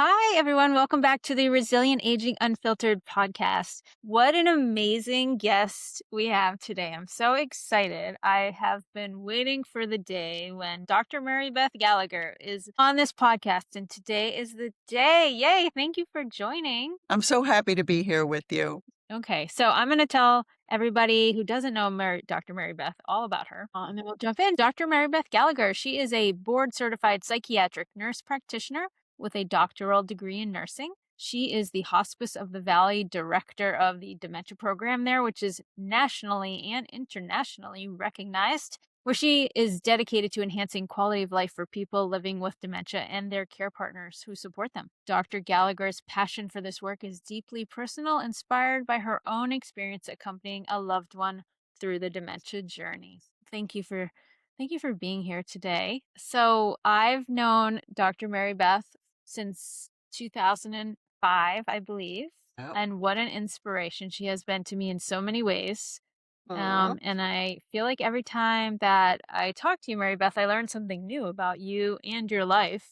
Hi, everyone. Welcome back to the Resilient Aging Unfiltered podcast. What an amazing guest we have today. I'm so excited. I have been waiting for the day when Dr. Maribeth Gallagher is on this podcast, and today is the day. Yay. Thank you for joining. I'm so happy to be here with you. Okay, so I'm going to tell everybody who doesn't know Dr. Maribeth all about her, and then we'll jump in. Dr. Maribeth Gallagher, she is a board-certified psychiatric nurse practitioner with a doctoral degree in nursing. She is the Hospice of the Valley director of the Dementia program there, which is nationally and internationally recognized, where she is dedicated to enhancing quality of life for people living with dementia and their care partners who support them. Dr. Gallagher's passion for this work is deeply personal, inspired by her own experience accompanying a loved one through the dementia journey. Thank you for being here today. So I've known Dr. Mary Beth since 2005, I believe. Oh. And what an inspiration she has been to me in so many ways. Aw. And I feel like every time that I talk to you, Mary Beth, I learn something new about you and your life.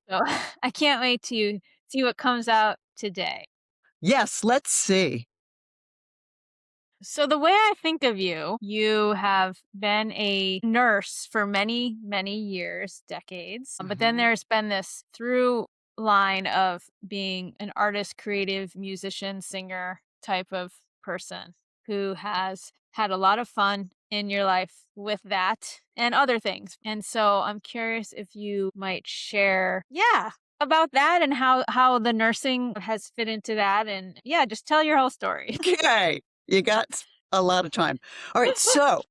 So I can't wait to see what comes out today. Yes, let's see. So the way I think of you, you have been a nurse for many, many years, decades. But then there's been this through line of being an artist, creative, musician, singer type of person who has had a lot of fun in your life with that and other things. And so I'm curious if you might share, about that and how the nursing has fit into that. And just tell your whole story. Okay, you got a lot of time. All right, so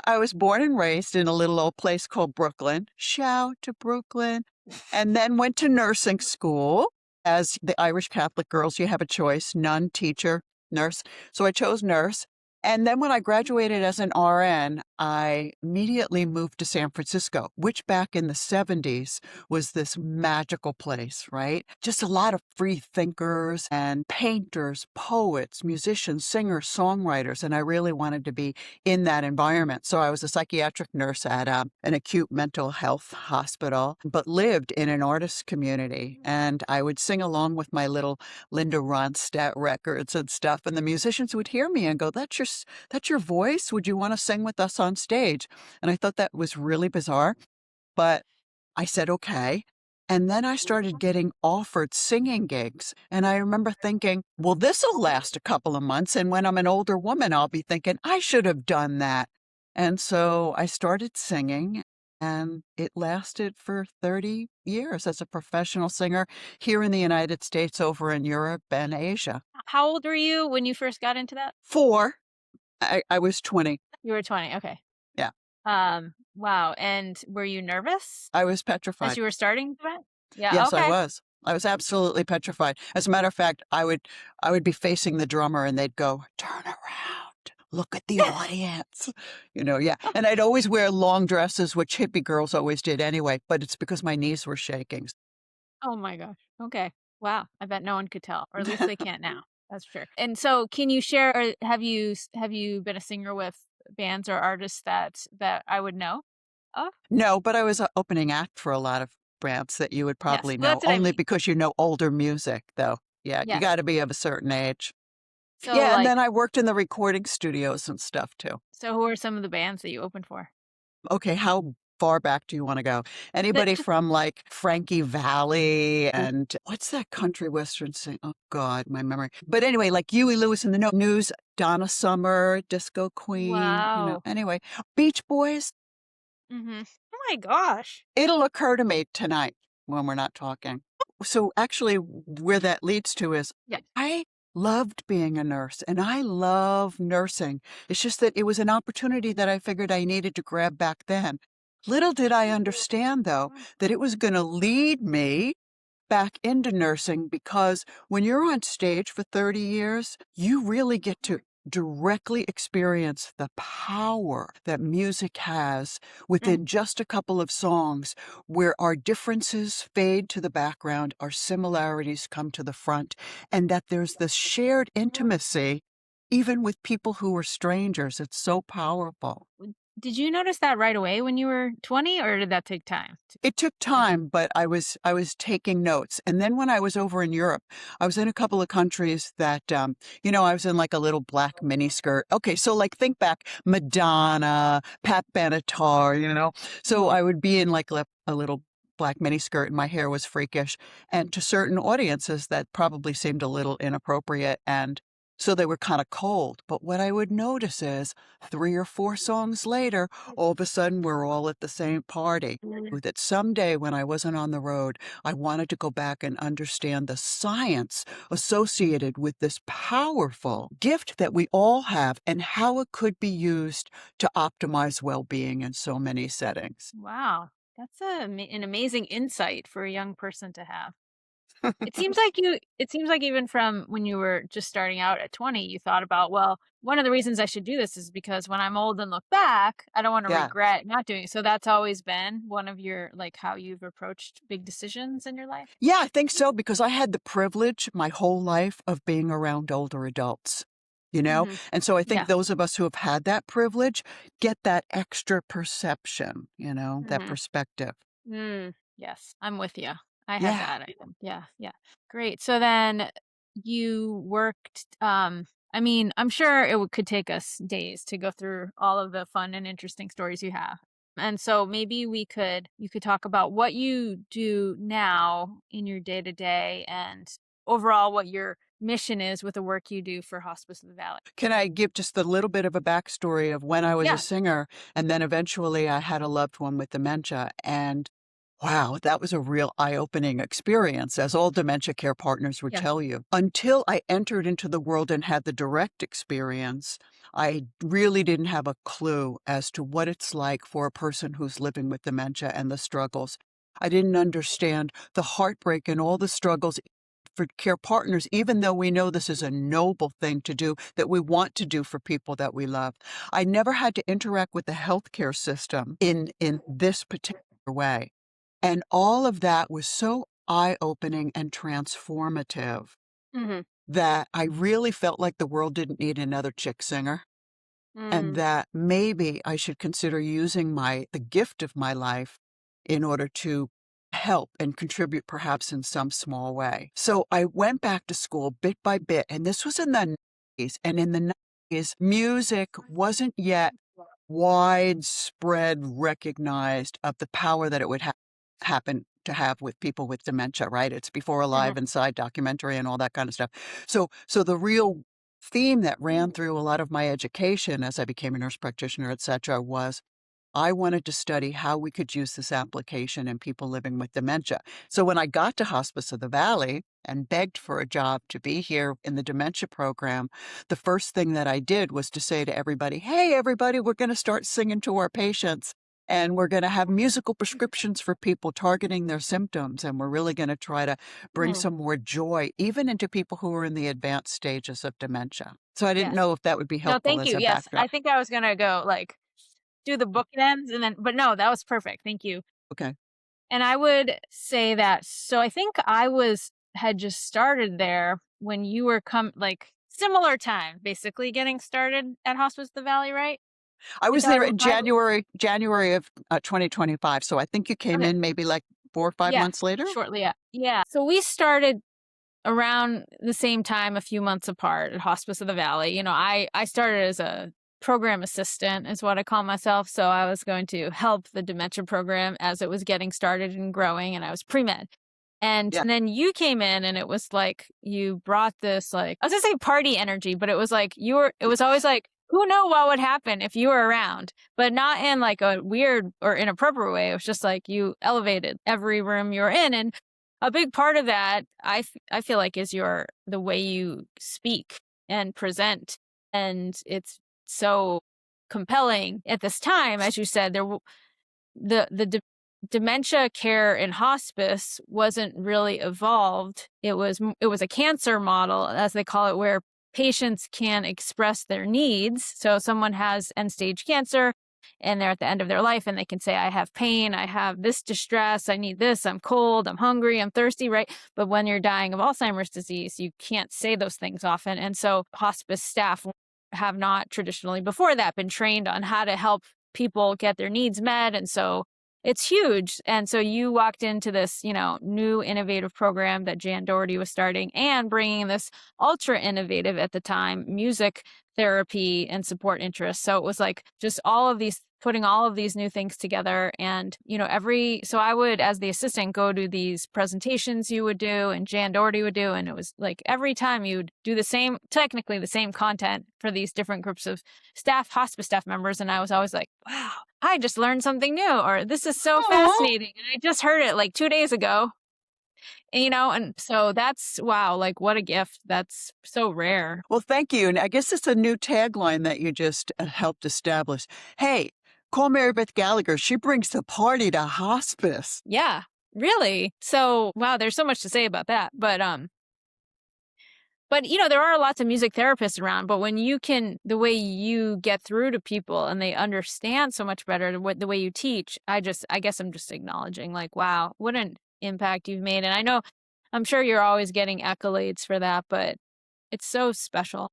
I was born and raised in a little old place called Brooklyn. Shout to Brooklyn. And then went to nursing school. As the Irish Catholic girls, you have a choice: nun, teacher, nurse. So I chose nurse. And then when I graduated as an RN, I immediately moved to San Francisco, which back in the 70s was this magical place, right? Just a lot of free thinkers and painters, poets, musicians, singers, songwriters. And I really wanted to be in that environment. So I was a psychiatric nurse at an acute mental health hospital, but lived in an artist community. And I would sing along with my little Linda Ronstadt records and stuff. And the musicians would hear me and go, that's your voice? Would you want to sing with us on stage? And I thought that was really bizarre, but I said, okay. And then I started getting offered singing gigs. And I remember thinking, well, this will last a couple of months. And when I'm an older woman, I'll be thinking, I should have done that. And so I started singing, and it lasted for 30 years as a professional singer here in the United States, over in Europe and Asia. How old were you when you first got into that? 4. I was 20. You were 20. Okay. Yeah. Wow. And were you nervous I was as petrified. you were starting that? Yeah. Yes, I Okay. was. I was absolutely petrified. As a matter of fact, I would be facing the drummer and they'd go, turn around, look at the audience. Yeah. And I'd always wear long dresses, which hippie girls always did anyway, but it's because my knees were shaking. Oh my gosh. Okay. Wow. I bet no one could tell, or at least they can't now. That's for sure. And so, can you share? Or have you been a singer with bands or artists that I would know of? No, but I was an opening act for a lot of bands that you would Yes. probably Well, know, that's what I only mean. because you know older music, though. Yeah, you Yes. got to be of a certain age. So, Yeah, and then I worked in the recording studios and stuff too. so who are some of the bands that you opened for? Okay, how far back do you want to go? Anybody Just from like Frankie Valli and what's that country western sing? Oh God, my memory. But anyway, like Huey Lewis and the News, Donna Summer, Disco Queen, wow. Anyway, Beach Boys. Mm-hmm. Oh my gosh. It'll occur to me tonight when we're not talking. So actually where that leads to is Yeah. I loved being a nurse and I love nursing. It's just that it was an opportunity that I figured I needed to grab back then. Little did I understand, though, that it was going to lead me back into nursing, because when you're on stage for 30 years, you really get to directly experience the power that music has within just a couple of songs, where our differences fade to the background, our similarities come to the front, and that there's this shared intimacy, even with people who are strangers. It's so powerful. Did you notice that right away when you were 20, or did that take time? It took time, but I was taking notes. And then when I was over in Europe, I was in a couple of countries that, I was in like a little black mini skirt. Okay, so like think back, Madonna, Pat Benatar, So Mhm. I would be in like a little black mini skirt and my hair was freakish. And to certain audiences, that probably seemed a little inappropriate. And so they were kind of cold. But what I would notice is 3 or 4 songs later, all of a sudden we're all at the same party that someday when I wasn't on the road, I wanted to go back and understand the science associated with this powerful gift that we all have and how it could be used to optimize well-being in so many settings. Wow, that's an amazing insight for a young person to have. It seems like even from when you were just starting out at 20, you thought about, well, one of the reasons I should do this is because when I'm old and look back, I don't want to Yeah. regret not doing it. So that's always been one of your, like, how you've approached big decisions in your life? Yeah, I think so because I had the privilege my whole life of being around older adults, you know? Mhm. And so I think Yeah. those of us who have had that privilege get that extra perception, that Mhm. perspective. Yes, I'm with you. I had Yeah. that. Yeah, yeah. Great. So then you worked, I mean, I'm sure could take us days to go through all of the fun and interesting stories you have. And so maybe you could talk about what you do now in your day to day and overall what your mission is with the work you do for Hospice of the Valley. Can I give just a little bit of a backstory of when I was a Yeah. singer, and then eventually I had a loved one with dementia, and wow, that was a real eye-opening experience, as all dementia care partners would Yeah. tell you. Until I entered into the world and had the direct experience, I really didn't have a clue as to what it's like for a person who's living with dementia and the struggles. I didn't understand the heartbreak and all the struggles for care partners, even though we know this is a noble thing to do that we want to do for people that we love. I never had to interact with the healthcare system in this particular way. And all of that was so eye-opening and transformative Mhm. that I really felt like the world didn't need another chick singer and Mm. that maybe I should consider using the gift of my life in order to help and contribute perhaps in some small way. So I went back to school bit by bit, and this was in the 90s. And in the 90s, music wasn't yet widespread recognized of the power that it would happen to have with people with dementia, right? It's before Mhm. Alive Inside documentary and all that kind of stuff. So the real theme that ran through a lot of my education as I became a nurse practitioner, et cetera, was I wanted to study how we could use this application in people living with dementia. So when I got to Hospice of the Valley and begged for a job to be here in the dementia program, the first thing that I did was to say to everybody, hey, everybody, we're going to start singing to our patients. And we're going to have musical prescriptions for people targeting their symptoms. And we're really going to try to bring Mhm. some more joy, even into people who are in the advanced stages of dementia. So I didn't Yes. know if that would be No, helpful thank as you. a Yes, I backdrop. think I was gonna go, like, do the bookends and then but no, that was perfect, thank you. Okay. And I would say that so I think I had just started there when you were like, similar time, basically getting started at Hospice the Valley, right? I Is was that there in right? January of 2025, so I think you came Okay. in maybe like 4 or 5 Yeah, months later? shortly, yeah. Yeah, so we started around the same time, a few months apart at Hospice of the Valley. I started as a program assistant is what I call myself. So I was going to help the dementia program as it was getting started and growing, and I was pre-med. And Yeah. then you came in and it was like you brought this, like, I was gonna say party energy, but it was like it was always like, who know what would happen if you were around, but not in like a weird or inappropriate way. It was just like you elevated every room you were in. And a big part of that, I feel like, is the way you speak and present, and it's so compelling at this time. As you said, the dementia care in hospice wasn't really evolved. It was a cancer model, as they call it, where patients can express their needs. So someone has end stage cancer and they're at the end of their life and they can say, I have pain, I have this distress, I need this, I'm cold, I'm hungry, I'm thirsty, right? But when you're dying of Alzheimer's disease, you can't say those things often. And so hospice staff have not traditionally before that been trained on how to help people get their needs met. And so it's huge. And so you walked into this, new innovative program that Jan Doherty was starting and bringing this ultra innovative at the time music therapy and support interests. So it was like just putting all of these new things together. And, so I would, as the assistant, go to these presentations you would do and Jan Doherty would do. And it was like every time you'd do technically the same content for these different groups of staff, hospice staff members. And I was always like, wow, I just learned something new, or this is so fascinating. And I just heard it like 2 days ago. And so that's, wow, like what a gift. That's so rare. Well, thank you. And I guess it's a new tagline that you just helped establish. Hey, call Maribeth Gallagher. She brings the party to hospice. Yeah, really. So, wow, there's so much to say about that. But there are lots of music therapists around, but when the way you get through to people and they understand so much better the way you teach, I guess I'm just acknowledging like, wow, what an impact you've made. And I'm sure you're always getting accolades for that, but it's so special.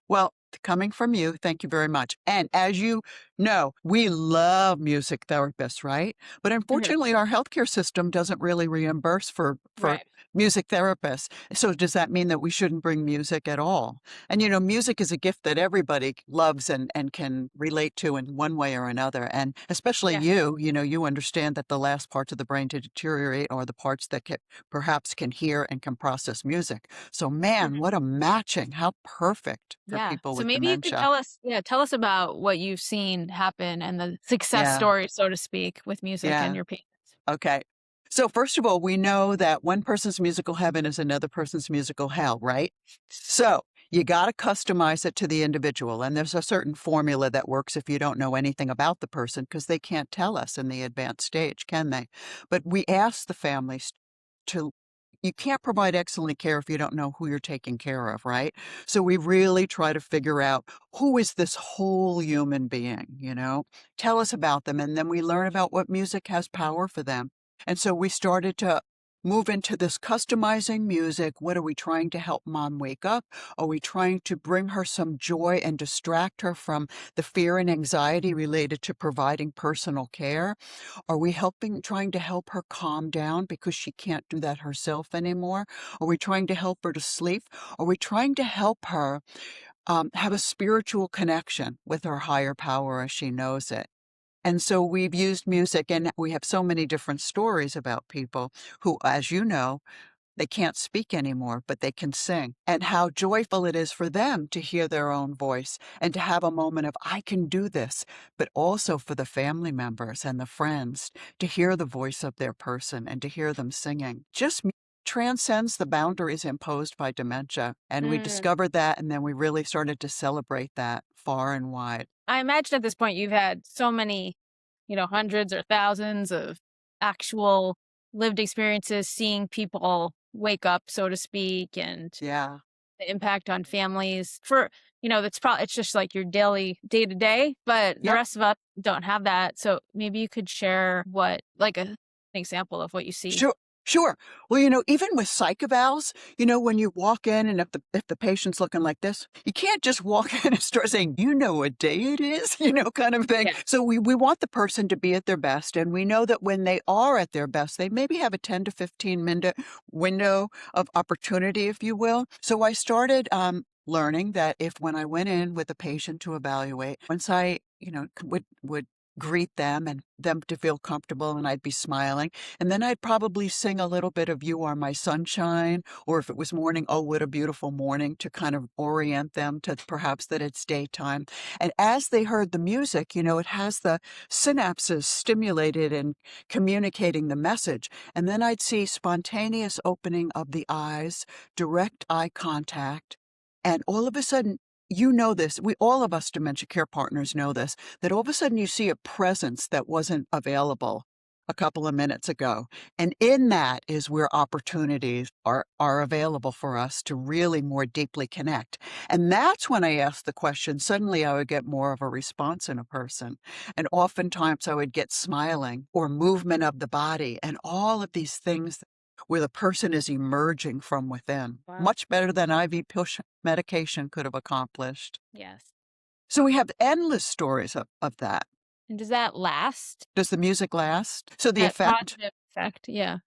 Well, coming from you, thank you very much. And as you know, we love music therapists, right? But Mhm. unfortunately, our healthcare system doesn't really reimburse for Right. music therapists. So does that mean that we shouldn't bring music at all? And music is a gift that everybody loves and can relate to in one way or another. And especially Yeah. you understand that the last parts of the brain to deteriorate are the parts that perhaps can hear and can process music. So man, Mhm. what a matching. How perfect for Yeah. people So with maybe you could dementia. tell us about what you've seen happen and the success Yeah, story, so to speak, with music and yeah. your patients. Okay. So first of all, we know that one person's musical heaven is another person's musical hell, right? So you got to customize it to the individual. And there's a certain formula that works if you don't know anything about the person because they can't tell us in the advanced stage, can they? But we ask the families to, you can't provide excellent care if you don't know who you're taking care of, right? So we really try to figure out who is this whole human being. Tell us about them. And then we learn about what music has power for them. And so we started to move into this customizing music. What are we trying to help mom wake up? Are we trying to bring her some joy and distract her from the fear and anxiety related to providing personal care? Are we trying to help her calm down because she can't do that herself anymore? Are we trying to help her to sleep? Are we trying to help her have a spiritual connection with her higher power as she knows it? And so we've used music, and we have so many different stories about people who, as you know, they can't speak anymore, but they can sing, and how joyful it is for them to hear their own voice and to have a moment of, I can do this, but also for the family members and the friends to hear the voice of their person and to hear them singing. Transcends the boundaries imposed by dementia. And we Mm. discovered that, and then we really started to celebrate that far and wide. I imagine at this point you've had so many, hundreds or thousands of actual lived experiences, seeing people wake up, so to speak, and Yeah. the impact on families it's just like your daily day to day, but the Yep. rest of us don't have that. So maybe you could share an example of what you see. Sure, sure. Well, even with psych evals, when you walk in and if the patient's looking like this, you can't just walk in and start saying, "You know what day it is," kind of thing. Yeah. So we want the person to be at their best, and we know that when they are at their best, they maybe have a 10 to 15-minute window of opportunity, if you will. So I started learning that if when I went in with a patient to evaluate, once I, would greet them and them to feel comfortable and I'd be smiling. And then I'd probably sing a little bit of You Are My Sunshine, or if it was morning, Oh, What a Beautiful Morning, to kind of orient them to perhaps that it's daytime. And as they heard the music, it has the synapses stimulated and communicating the message. And then I'd see spontaneous opening of the eyes, direct eye contact. And all of a sudden, this, all of us dementia care partners know this, that all of a sudden you see a presence that wasn't available a couple of minutes ago. And in that is where opportunities are available for us to really more deeply connect. And that's when I asked the question, suddenly I would get more of a response in a person. And oftentimes I would get smiling or movement of the body and all of these things where the person is emerging from within, Wow. much better than IV push medication could have accomplished. Yes. So we have endless stories of that. And does that last? Does the music last? So the That effect? positive effect, yeah.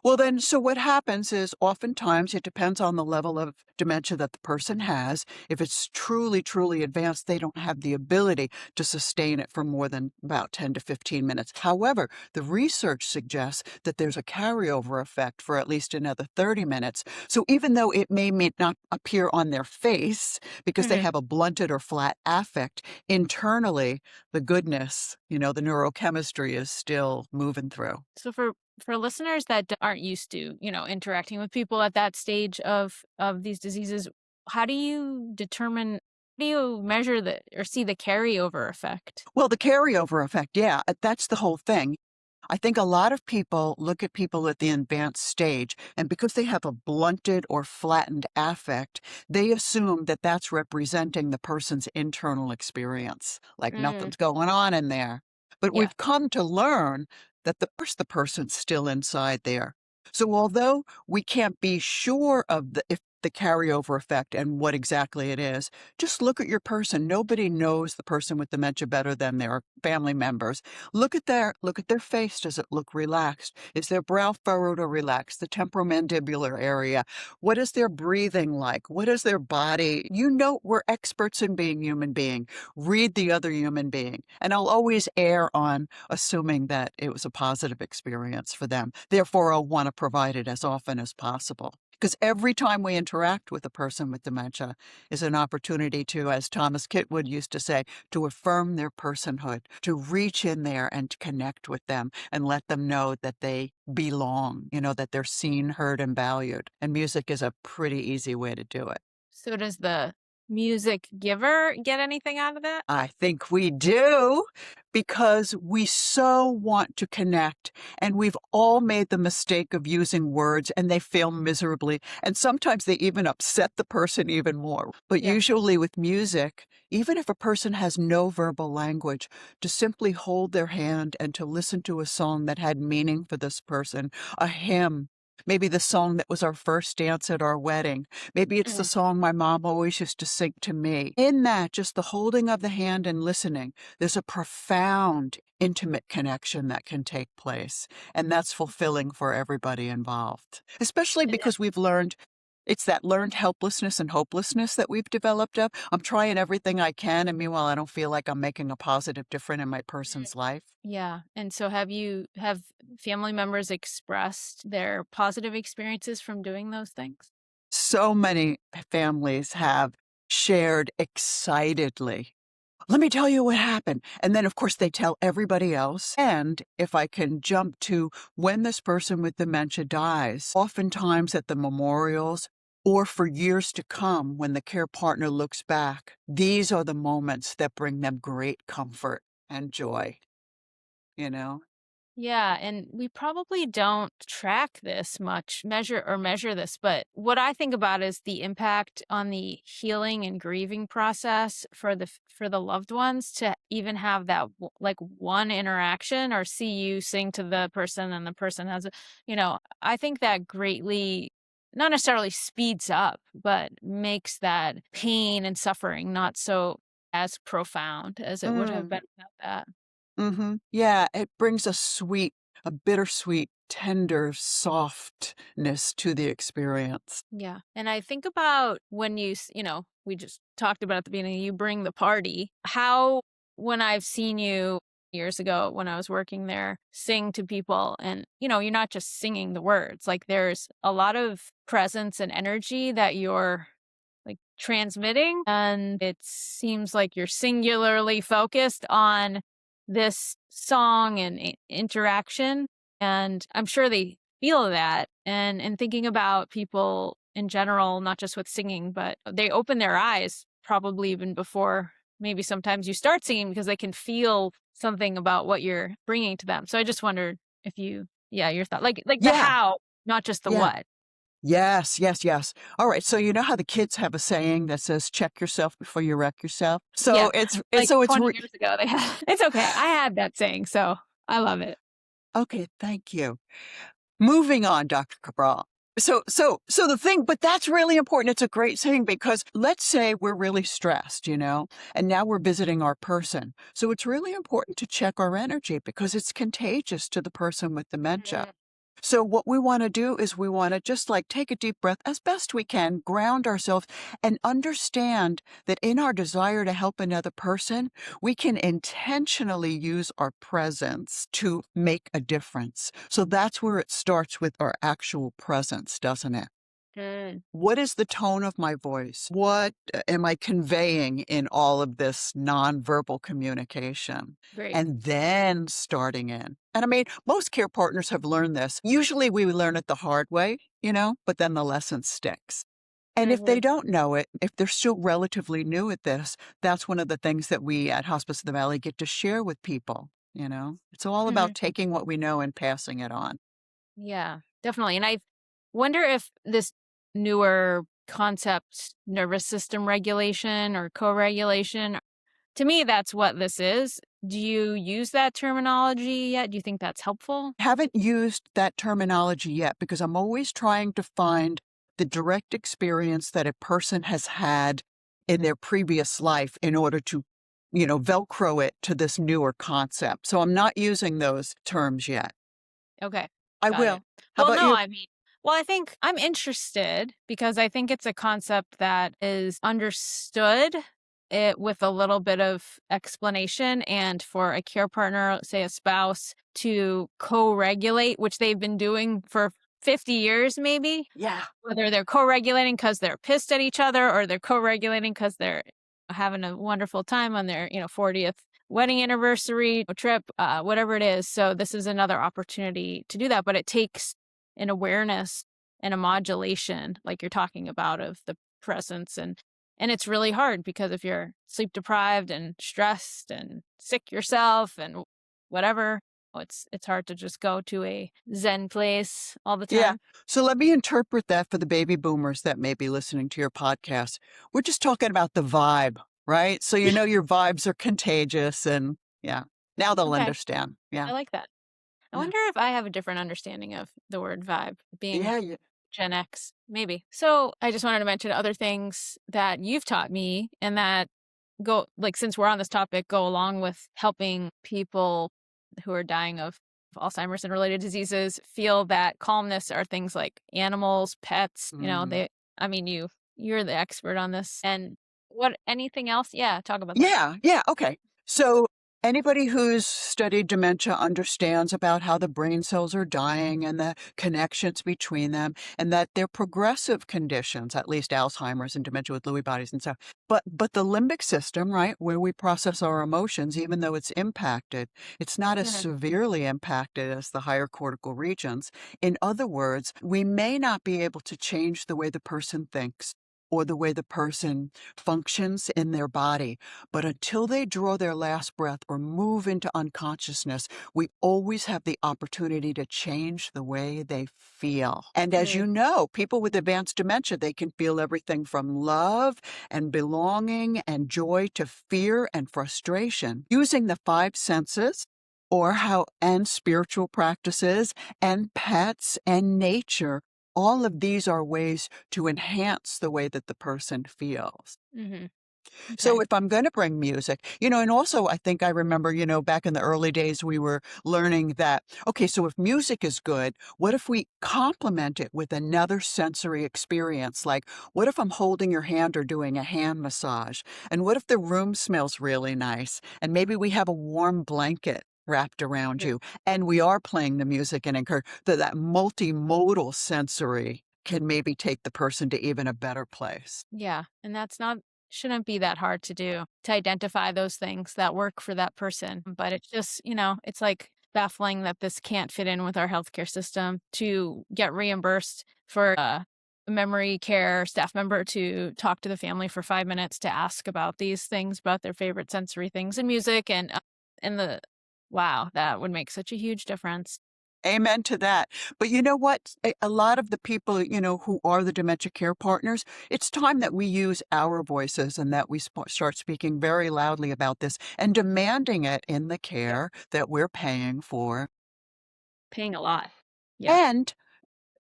Well, then, so what happens is oftentimes it depends on the level of dementia that the person has. If it's truly, truly advanced, they don't have the ability to sustain it for more than about 10 to 15 minutes. However, the research suggests that there's a carryover effect for at least another 30 minutes. So even though it may not appear on their face because they Mhm. have a blunted or flat affect, internally, the goodness, the neurochemistry is still moving through. So for listeners that aren't used to, interacting with people at that stage of these diseases, how do you determine, how do you measure the or see the carryover effect? Well, the carryover effect, yeah, that's the whole thing. I think a lot of people look at people at the advanced stage, and because they have a blunted or flattened affect, they assume that that's representing the person's internal experience, like Mm, nothing's going on in there. But yeah. we've come to learn that the person's still inside there. So although we can't be sure of if the carryover effect and what exactly it is, just look at your person. Nobody knows the person with dementia better than their family members. Look at their face. Does it look relaxed? Is their brow furrowed or relaxed? The temporomandibular area. What is their breathing like? What is their body? We're experts in being human being. Read the other human being. And I'll always err on assuming that it was a positive experience for them. Therefore, I'll want to provide it as often as possible. Because every time we interact with a person with dementia is an opportunity to, as Thomas Kitwood used to say, to affirm their personhood, to reach in there and to connect with them and let them know that they belong, that they're seen, heard, and valued. And music is a pretty easy way to do it. So does the music giver get anything out of that? I think we do because we so want to connect, and we've all made the mistake of using words and they fail miserably. And sometimes they even upset the person even more. But Yeah. usually with music, even if a person has no verbal language, to simply hold their hand and to listen to a song that had meaning for this person, a hymn. Maybe the song that was our first dance at our wedding. Maybe it's the Mhm. song my mom always used to sing to me. In that, just the holding of the hand and listening, there's a profound, intimate connection that can take place. And that's fulfilling for everybody involved, especially And because we've learned it's that learned helplessness and hopelessness that we've developed up. I'm trying everything I can, and meanwhile, I don't feel like I'm making a positive difference in my Mm. person's life. Yeah. And so have family members expressed their positive experiences from doing those things? So many families have shared excitedly. Let me tell you what happened. And then, of course, they tell everybody else. And if I can jump to when this person with dementia dies, oftentimes at the memorials or for years to come, when the care partner looks back, these are the moments that bring them great comfort and joy, you know? Yeah, and we probably don't track this much, measure this, but what I think about is the impact on the healing and grieving process for for the loved ones to even have that like one interaction or see you sing to the person and the person has I think that greatly not necessarily speeds up, but makes that pain and suffering not so as profound as it would have Mm. been without that. Yeah, it brings a bittersweet, tender softness to the experience. Yeah. And I think about when we just talked about at the beginning, you bring the party. How, when I've seen you years ago when I was working there, sing to people and, you're not just singing the words, like there's a lot of presence and energy that you're like transmitting. And it seems like you're singularly focused on this song and interaction. And I'm sure they feel that. And thinking about people in general, not just with singing, but they open their eyes probably even before maybe sometimes you start singing because they can feel something about what you're bringing to them. So I just wondered if yeah, your thought, like the Yeah, how, not just the yeah. what. Yes, yes, yes. All right. So you know how the kids have a saying that says "check yourself before you wreck yourself." Yeah, So like 20 years ago, they had it's okay. I had that saying, so I love it. okay. Thank you. Moving on, Dr. Cabral. So the thing, but that's really important. It's a great thing because let's say we're really stressed, and now we're visiting our person. So it's really important to check our energy because it's contagious to the person with dementia. Mhm. So what we want to do is we want to just like take a deep breath as best we can, ground ourselves and understand that in our desire to help another person, we can intentionally use our presence to make a difference. So that's where it starts with our actual presence, doesn't it? Mm, What is the tone of my voice? What am I conveying in all of this nonverbal communication? great. And then starting in. And I mean, most care partners have learned this. Usually we learn it the hard way, but then the lesson sticks. And if they Mhm, don't know it, if they're still relatively new at this, that's one of the things that we at Hospice of the Valley get to share with people. It's all about mhm. taking what we know and passing it on. Yeah, definitely. And I wonder if this newer concept, nervous system regulation or co-regulation, to me, that's what this is. Do you use that terminology yet? Do you think that's helpful? Haven't used that terminology yet because I'm always trying to find the direct experience that a person has had in their previous life in order to, Velcro it to this newer concept. So I'm not using those terms yet. Okay, I got it. will. How Well, about no, you? I mean, well, I think I'm interested because I think it's a concept that is understood it with a little bit of explanation and for a care partner, say a spouse, to co-regulate, which they've been doing for 50 years maybe, Yeah. whether they're co-regulating because they're pissed at each other or they're co-regulating because they're having a wonderful time on their 40th wedding anniversary trip, whatever it is. So this is another opportunity to do that, but it takes an awareness and a modulation, like you're talking about, of the presence, and it's really hard because if you're sleep deprived and stressed and sick yourself and whatever, it's hard to just go to a zen place all the Yeah. time. So let me interpret that for the baby boomers that may be listening to your podcast. We're just talking about the vibe, right? So your vibes are contagious and yeah. Now they'll Okay, understand. Yeah. I like that. I Yeah. wonder if I have a different understanding of the word vibe, being Yeah. Yeah. Gen X, maybe. So I just wanted to mention other things that you've taught me and that go, like, since we're on this topic, go along with helping people who are dying of Alzheimer's and related diseases feel that calmness are things like animals, pets, Mm. I mean, you're the expert on this. And what, anything else? Yeah, talk about that. Yeah, yeah, okay. So anybody who's studied dementia understands about how the brain cells are dying and the connections between them, and that they're progressive conditions, at least Alzheimer's and dementia with Lewy bodies and stuff. But the limbic system, right, where we process our emotions, even though it's impacted, it's not as Mhm. severely impacted as the higher cortical regions. In other words, we may not be able to change the way the person thinks or the way the person functions in their body. But until they draw their last breath or move into unconsciousness, we always have the opportunity to change the way they feel. And as you Mm, know, people with advanced dementia, they can feel everything from love and belonging and joy to fear and frustration using the five senses or how and spiritual practices and pets and nature. All of these are ways to enhance the way that the person feels. mhm. So Okay. if I'm going to bring music, and also I think I remember, back in the early days, we were learning that, okay, so if music is good, what if we complement it with another sensory experience? Like, what if I'm holding your hand or doing a hand massage? And what if the room smells really nice? And maybe we have a warm blanket wrapped around Mhm. you and we are playing the music and encourage that multimodal sensory can maybe take the person to even a better place. Yeah, and that's not shouldn't be that hard to do, to identify those things that work for that person, but it's just, it's, like, baffling that this can't fit in with our healthcare system to get reimbursed for a memory care staff member to talk to the family for 5 minutes to ask about these things, about their favorite sensory things and music, and the wow, that would make such a huge difference. Amen to that. But you know what? A lot of the people, who are the dementia care partners, it's time that we use our voices and that we start speaking very loudly about this and demanding it in the Yep, care that we're paying for. paying a lot. Yeah. And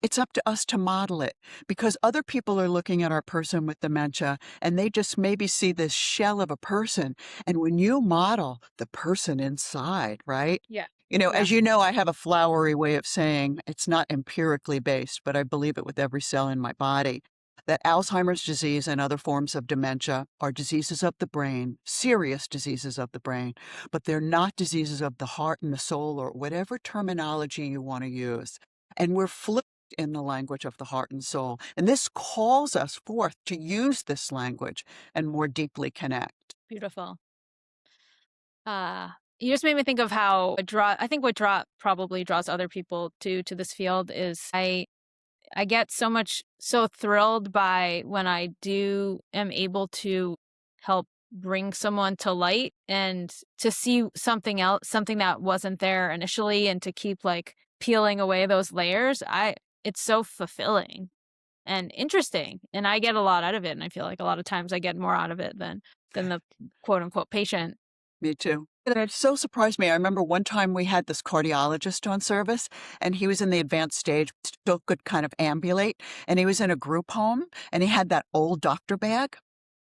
it's up to us to model it, because other people are looking at our person with dementia and they just maybe see this shell of a person. And when you model the person inside, right? Yeah. As you know, I have a flowery way of saying it's not empirically based, but I believe it with every cell in my body that Alzheimer's disease and other forms of dementia are diseases of the brain, serious diseases of the brain, but they're not diseases of the heart and the soul or whatever terminology you want to use. And we're flipped in the language of the heart and soul. And this calls us forth to use this language and more deeply connect. Beautiful. You just made me think of how I think what probably draws other people to this field is I get so thrilled by when I am able to help bring someone to light and to see something else, something that wasn't there initially, and to keep like peeling away those layers. It's so fulfilling and interesting, and I get a lot out of it. And I feel like a lot of times I get more out of it than the quote unquote patient. Me too. And it so surprised me. I remember one time we had this cardiologist on service, and he was in the advanced stage, still could kind of ambulate, and he was in a group home, and he had that old doctor bag.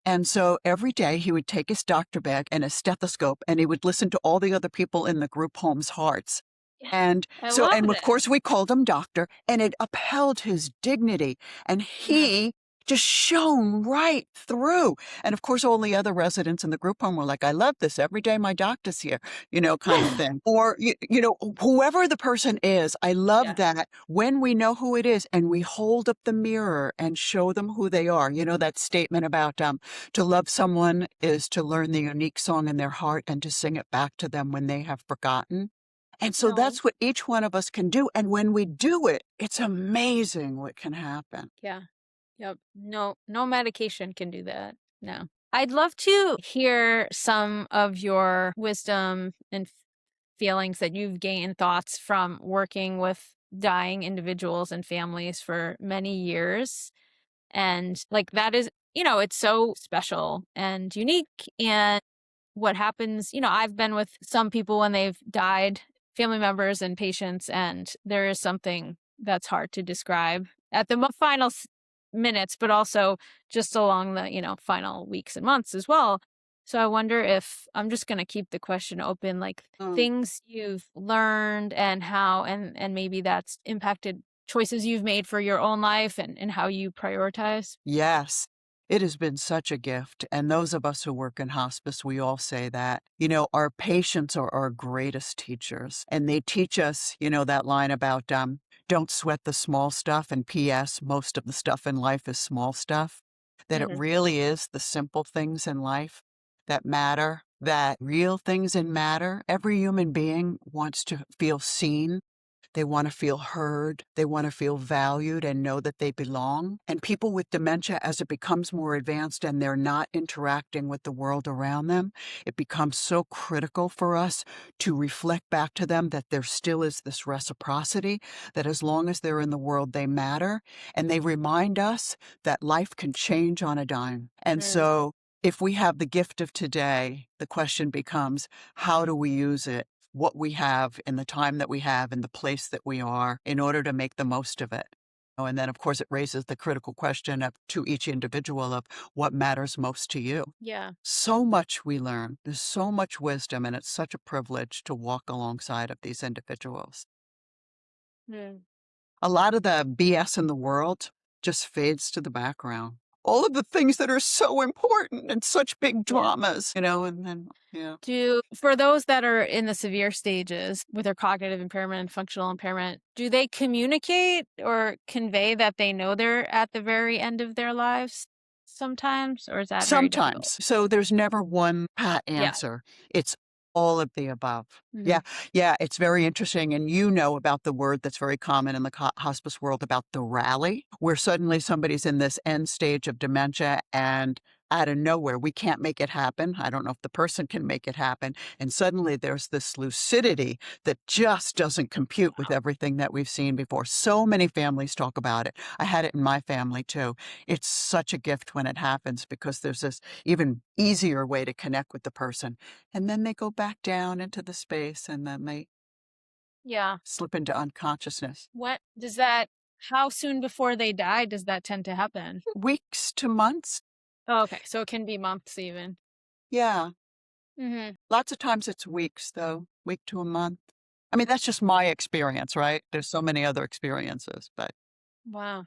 And so every day he would take his doctor bag and his stethoscope, and he would listen to all the other people in the group home's hearts. Yeah, And I so, love and of it. course, we called him doctor, and it upheld his dignity. And Yeah. he just shone right through. And of course, all the other residents in the group home were like, I love this every day my doctor's here, kind of thing. Or, whoever the person is, I love Yeah. that when we know who it is and we hold up the mirror and show them who they are. That statement about to love someone is to learn the unique song in their heart and to sing it back to them when they have forgotten. And so No. that's what each one of us can do. And when we do it, it's amazing what can happen. Yeah. Yep. No medication can do that. No. I'd love to hear some of your wisdom and feelings that you've gained, thoughts from working with dying individuals and families for many years. And like that is, it's so special and unique. And what happens, I've been with some people when they've died, family members and patients, and there is something that's hard to describe at the final minutes, but also just along the, final weeks and months as well. So I wonder if I'm just going to keep the question open, like Mm. things you've learned and how, and maybe that's impacted choices you've made for your own life and how you prioritize. Yes, it has been such a gift. And those of us who work in hospice, we all say that. Our patients are our greatest teachers. And they teach us, that line about don't sweat the small stuff. And P.S., most of the stuff in life is small stuff. That it Hmm. really is the simple things in life that matter, that real things in matter. Every human being wants to feel seen. They want to feel heard. They want to feel valued and know that they belong. And people with dementia, as it becomes more advanced and they're not interacting with the world around them, it becomes so critical for us to reflect back to them that there still is this reciprocity, that as long as they're in the world, they matter. And they remind us that life can change on a dime. And Mm. so if we have the gift of today, the question becomes, how do we use it? What we have in the time that we have in the place that we are in order to make the most of it. And then, of course, it raises the critical question to each individual of what matters most to you. Yeah. So much we learn. There's so much wisdom, and it's such a privilege to walk alongside of these individuals. Mm. A lot of the BS in the world just fades to the background. All of the things that are so important and such big Yeah. dramas, and then, yeah. For those that are in the severe stages with their cognitive impairment and functional impairment, do they communicate or convey that they know they're at the very end of their lives sometimes, or is that very difficult? Sometimes. So there's never one pat Yeah. answer. It's all of the above. Hmm. Yeah. Yeah. It's very interesting. And you know about the word that's very common in the hospice world about the rally, where suddenly somebody's in this end stage of dementia and out of nowhere, we can't make it happen. I don't know if the person can make it happen. And suddenly there's this lucidity that just doesn't compute with everything that we've seen before. So many families talk about it. I had it in my family too. It's such a gift when it happens because there's this even easier way to connect with the person. And then they go back down into the space and then they Yeah. slip into unconsciousness. What does that How soon before they die does that tend to happen? Weeks to months. Oh, okay, so it can be months even. Yeah. Mhm. Lots of times it's weeks, though, week to a month. I mean, that's just my experience, right? There's so many other experiences, but Wow,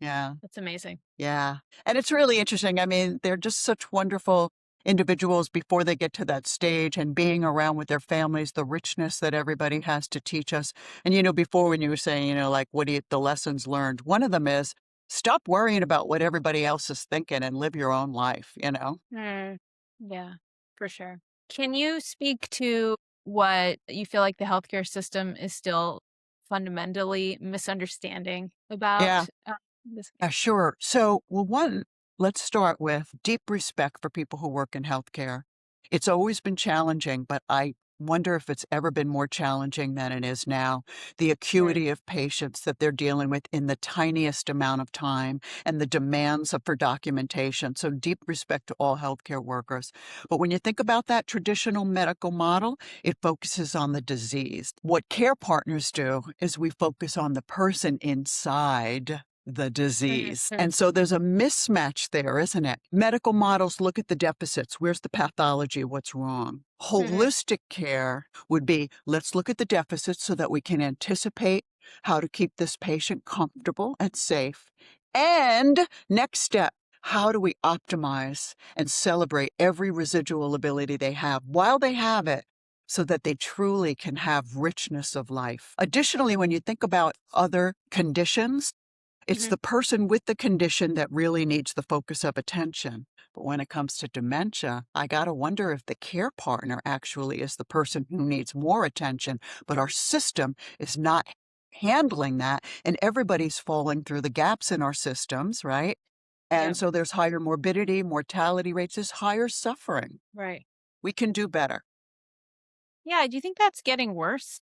yeah. that's amazing. Yeah. And it's really interesting. I mean, they're just such wonderful individuals before they get to that stage and being around with their families, the richness that everybody has to teach us. And, before when you were saying, like, what do you, the lessons learned? One of them is stop worrying about what everybody else is thinking and live your own life. Mm. Yeah, for sure. Can you speak to what you feel like the healthcare system is still fundamentally misunderstanding Yeah. about this? Sure. So, well, one, let's start with deep respect for people who work in healthcare. It's always been challenging, but I wonder if it's ever been more challenging than it is now. The Mm, acuity of patients that they're dealing with in the tiniest amount of time and the demands for documentation. So, deep respect to all healthcare workers. But when you think about that traditional medical model, it focuses on the disease. What care partners do is we focus on the person inside the mhm, disease. mhm, And so there's a mismatch there, isn't it? Medical models look at the deficits. Where's the pathology? What's wrong? mhm. Holistic care would be let's look at the deficits so that we can anticipate how to keep this patient comfortable and safe. And next step, how do we optimize and celebrate every residual ability they have while they have it? So that they truly can have richness of life. Additionally, when you think about other conditions, it's Mhm. the person with the condition that really needs the focus of attention. But when it comes to dementia, I got to wonder if the care partner actually is the person who needs more attention, but our system is not handling that. And everybody's falling through the gaps in our systems, right? Yep, And so there's higher morbidity, mortality rates, there's higher suffering. right. We can do better. Yeah, do you think that's getting worse?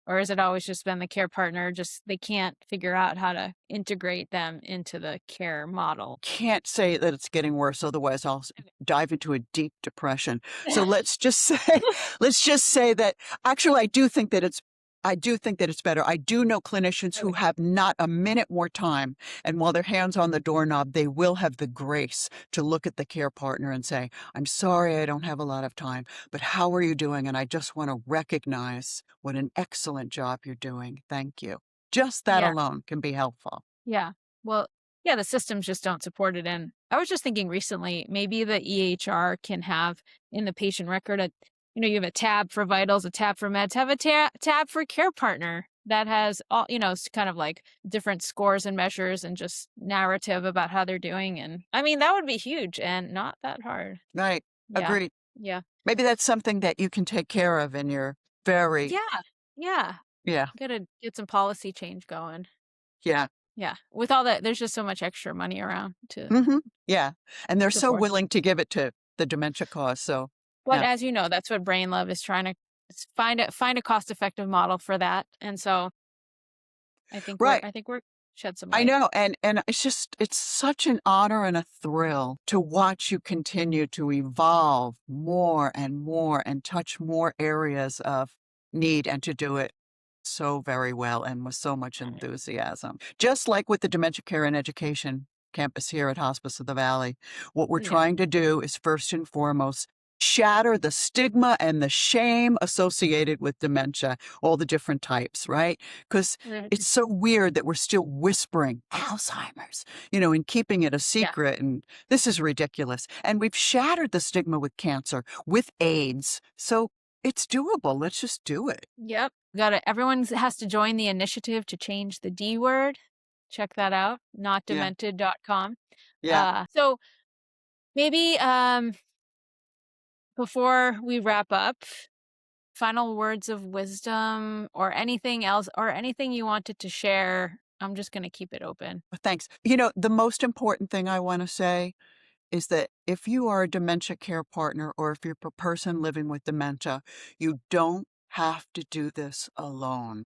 Or has it always just been the care partner, just they can't figure out how to integrate them into the care model? Can't say that it's getting worse, otherwise I'll Okay. dive into a deep depression. So let's just say let's just say that actually I do think that it's better. I do know clinicians who Okay. have not a minute more time, and while their hands on the doorknob, they will have the grace to look at the care partner and say, "I'm sorry I don't have a lot of time, but how are you doing? And I just want to recognize what an excellent job you're doing. Thank you." Just that Yeah. alone can be helpful. Yeah. Well, yeah, the systems just don't support it. And I was just thinking recently, maybe the EHR can have in the patient record, you have a tab for vitals, a tab for meds, have a tab for care partner that has all, it's kind of like different scores and measures and just narrative about how they're doing. And I mean, that would be huge and not that hard. Right. Yeah. Agreed. Yeah. Maybe that's something that you can take care of in your very Yeah. Yeah. yeah, Gotta get some policy change going. yeah, Yeah. With all that, there's just so much extra money around to mhm, yeah, and they're so support. willing to give it to the dementia cause, so But yeah. as you know, that's what Brain Love is trying to find a cost-effective model for that, and so Right, I think we're shed some I light. know, and it's such an honor and a thrill to watch you continue to evolve more and more and touch more areas of need and to do it so very well and with so much Right. enthusiasm. Just like with the Dementia Care and Education campus here at Hospice of the Valley, what we're Yeah. trying to do is first and foremost shatter the stigma and the shame associated with dementia, all the different types, right? Because Mhm. it's so weird that we're still whispering Alzheimer's, and keeping it a Yeah. secret. And this is ridiculous. And we've shattered the stigma with cancer, with AIDS. So it's doable. Let's just do it. Yep. Gotta everyone has to join the initiative to change the D word. Check that out, Yeah. notdemented.com. Yeah. So maybe, before we wrap up, final words of wisdom or anything else or anything you wanted to share, I'm just gonna keep it open. Thanks. The most important thing I want to say is that if you are a dementia care partner or if you're a person living with dementia, you don't have to do this alone.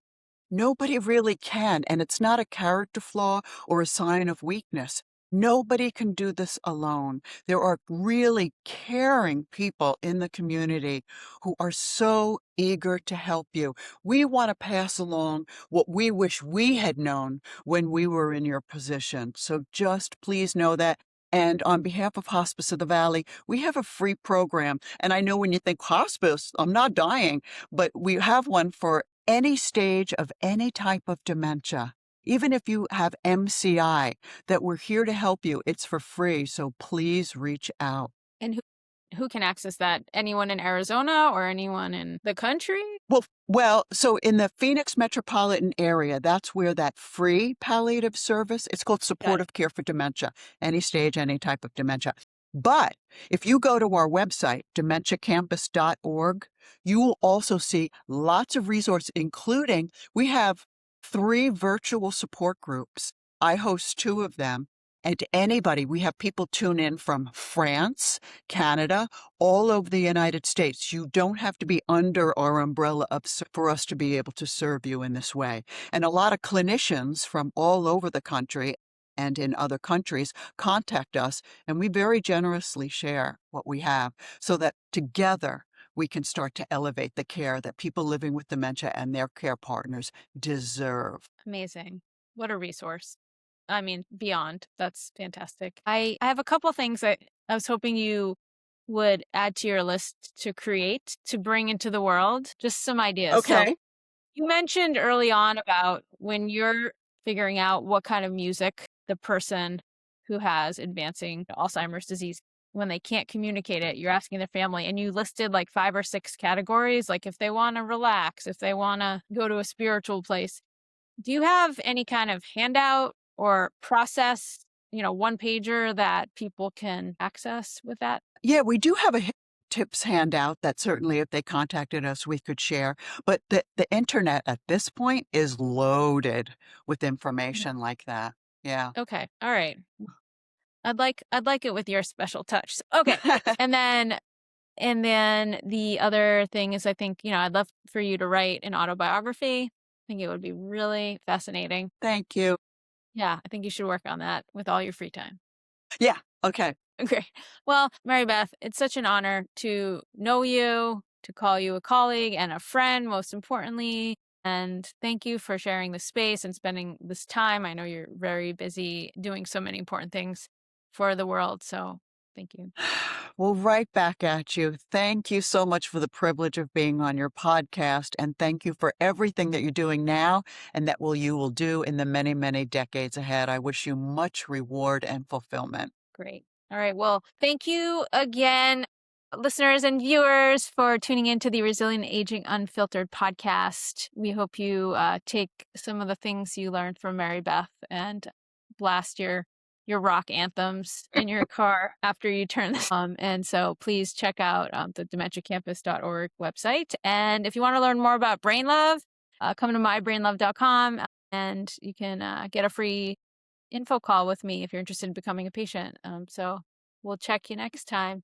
Nobody really can, and it's not a character flaw or a sign of weakness. Nobody can do this alone. There are really caring people in the community who are so eager to help you. We want to pass along what we wish we had known when we were in your position. So just please know that. And on behalf of Hospice of the Valley, we have a free program. And I know when you think hospice, I'm not dying, but we have one for any stage of any type of dementia. Even if you have MCI, that we're here to help you. It's for free, so please reach out. And who can access that? Anyone in Arizona or anyone in the country? Well, so in the Phoenix metropolitan area, that's where that free palliative service, it's called supportive care for dementia, any stage, any type of dementia. But if you go to our website, dementiacampus.org, you will also see lots of resources, including we have 3 virtual support groups. I host 2 of them. And anybody, we have people tune in from France, Canada, all over the United States. You don't have to be under our umbrella for us to be able to serve you in this way. And a lot of clinicians from all over the country and in other countries contact us, and we very generously share what we have so that together we can start to elevate the care that people living with dementia and their care partners deserve. Amazing. What a resource. I mean, beyond. That's fantastic. I have a couple things that I was hoping you would add to your list to create, to bring into the world. Just some ideas. So Okay. you mentioned early on about when you're figuring out what kind of music the person who has advancing Alzheimer's disease, when they can't communicate it, you're asking their family, and you listed like 5 or 6 categories, like if they want to relax, if they want to go to a spiritual place. Do you have any kind of handout or process, one pager that people can access with that? Yeah, we do have a tips handout that certainly if they contacted us, we could share. But the internet at this point is loaded with Mhm. information like that. Yeah. Okay. All right. I'd like it with your special touch. Okay. And then the other thing is I think, I'd love for you to write an autobiography. I think it would be really fascinating. Thank you. Yeah, I think you should work on that with all your free time. Yeah. Okay. Great. Well, Mary Beth, it's such an honor to know you, to call you a colleague and a friend, most importantly. And thank you for sharing the space and spending this time. I know you're very busy doing so many important things for the world. So thank you. Well, right back at you. Thank you so much for the privilege of being on your podcast. And thank you for everything that you're doing now and that you will do in the many, many decades ahead. I wish you much reward and fulfillment. Great. All right. Well, thank you again, listeners and viewers, for tuning into the Resilient Aging Unfiltered podcast. We hope you take some of the things you learned from Mary Beth and blast your rock anthems in your car after you turn this on. And so please check out the dementiacampus.org website. And if you want to learn more about Brain Love, come to mybrainlove.com and you can get a free info call with me if you're interested in becoming a patient. So we'll check you next time.